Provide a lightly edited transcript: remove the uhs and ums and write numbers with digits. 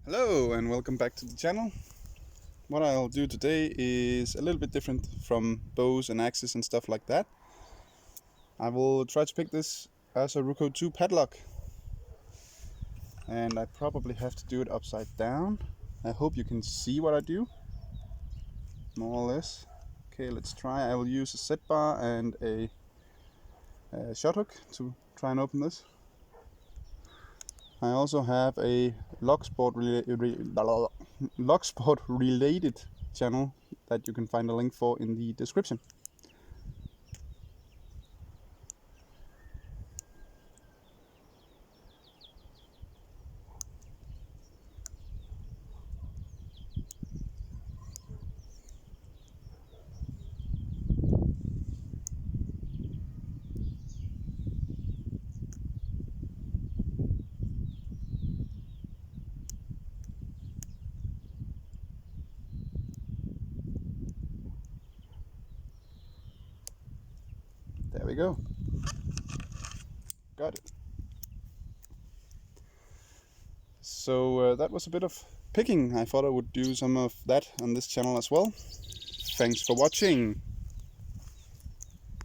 Hello and welcome back to the channel. What I'll do today is a little bit different from bows and axes and stuff like that. I will try to pick this as a Ruco 2 padlock, and I probably have to do it upside down. I hope you can see what I do, more or less. Okay, let's try. I will use a set bar and a shot hook to try and open this. I also have a Locksport related channel that you can find a link for in the description. There we go. Got it. So that was a bit of picking. I thought I would do some of that on this channel as well. Thanks for watching.